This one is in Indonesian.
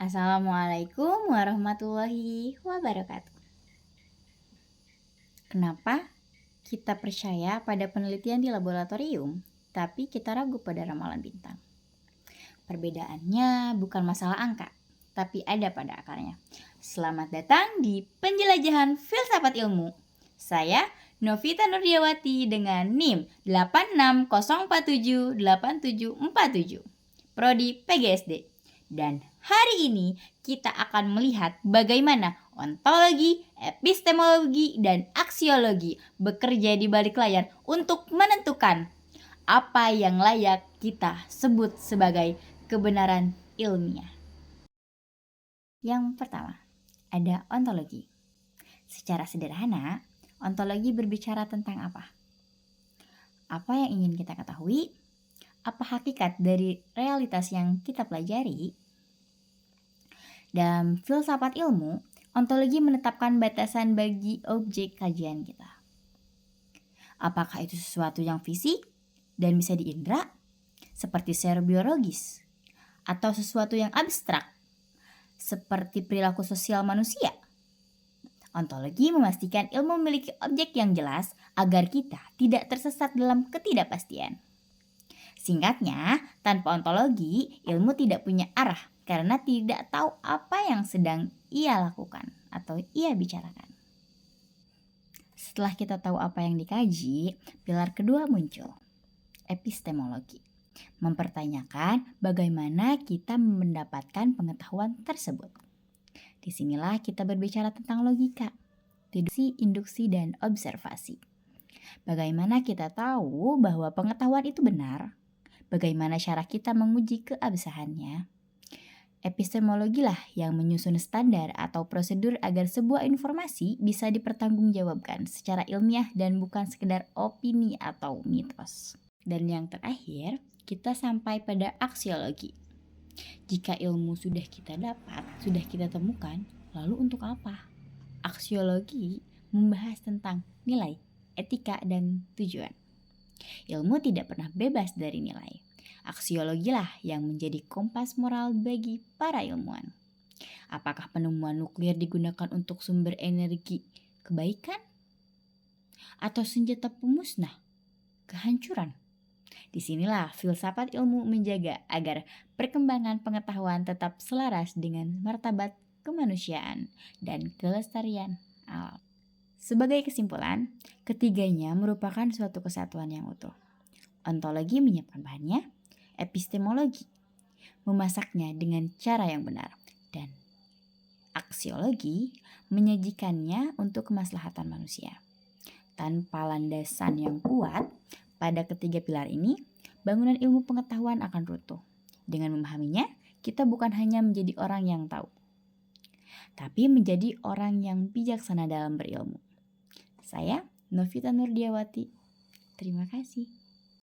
Assalamualaikum warahmatullahi wabarakatuh. Kenapa kita percaya pada penelitian di laboratorium, tapi kita ragu pada ramalan bintang? Perbedaannya bukan masalah angka, tapi ada pada akarnya. Selamat datang di Penjelajahan Filsafat Ilmu. Saya Novita Nurdiawati dengan NIM 8604787747, Prodi PGSD. Dan hari ini kita akan melihat bagaimana ontologi, epistemologi, dan aksiologi bekerja di balik layar untuk menentukan apa yang layak kita sebut sebagai kebenaran ilmiah. Yang pertama, ada ontologi. Secara sederhana, ontologi berbicara tentang apa? Apa yang ingin kita ketahui? Apa hakikat dari realitas yang kita pelajari? Dalam filsafat ilmu, ontologi menetapkan batasan bagi objek kajian kita. Apakah itu sesuatu yang fisik dan bisa diindra, seperti secara biologis, atau sesuatu yang abstrak, seperti perilaku sosial manusia? Ontologi memastikan ilmu memiliki objek yang jelas agar kita tidak tersesat dalam ketidakpastian. Singkatnya, tanpa ontologi, ilmu tidak punya arah karena tidak tahu apa yang sedang ia lakukan atau ia bicarakan. Setelah kita tahu apa yang dikaji, pilar kedua muncul, epistemologi. Mempertanyakan bagaimana kita mendapatkan pengetahuan tersebut. Disinilah kita berbicara tentang logika, deduksi, induksi, dan observasi. Bagaimana kita tahu bahwa pengetahuan itu benar? Bagaimana cara kita menguji keabsahannya? Epistemologi lah yang menyusun standar atau prosedur agar sebuah informasi bisa dipertanggungjawabkan secara ilmiah dan bukan sekedar opini atau mitos. Dan yang terakhir, kita sampai pada aksiologi. Jika ilmu sudah kita dapat, sudah kita temukan, lalu untuk apa? Aksiologi membahas tentang nilai, etika, dan tujuan. Ilmu tidak pernah bebas dari nilai. Aksiologilah yang menjadi kompas moral bagi para ilmuwan. Apakah penemuan nuklir digunakan untuk sumber energi kebaikan? Atau senjata pemusnah kehancuran? Disinilah filsafat ilmu menjaga agar perkembangan pengetahuan tetap selaras dengan martabat kemanusiaan dan kelestarian alam. Sebagai kesimpulan, ketiganya merupakan suatu kesatuan yang utuh. Ontologi menyiapkan bahannya, epistemologi memasaknya dengan cara yang benar, dan aksiologi menyajikannya untuk kemaslahatan manusia. Tanpa landasan yang kuat pada ketiga pilar ini, bangunan ilmu pengetahuan akan runtuh. Dengan memahaminya, kita bukan hanya menjadi orang yang tahu, tapi menjadi orang yang bijaksana dalam berilmu. Saya Novita Nurdiawati. Terima kasih.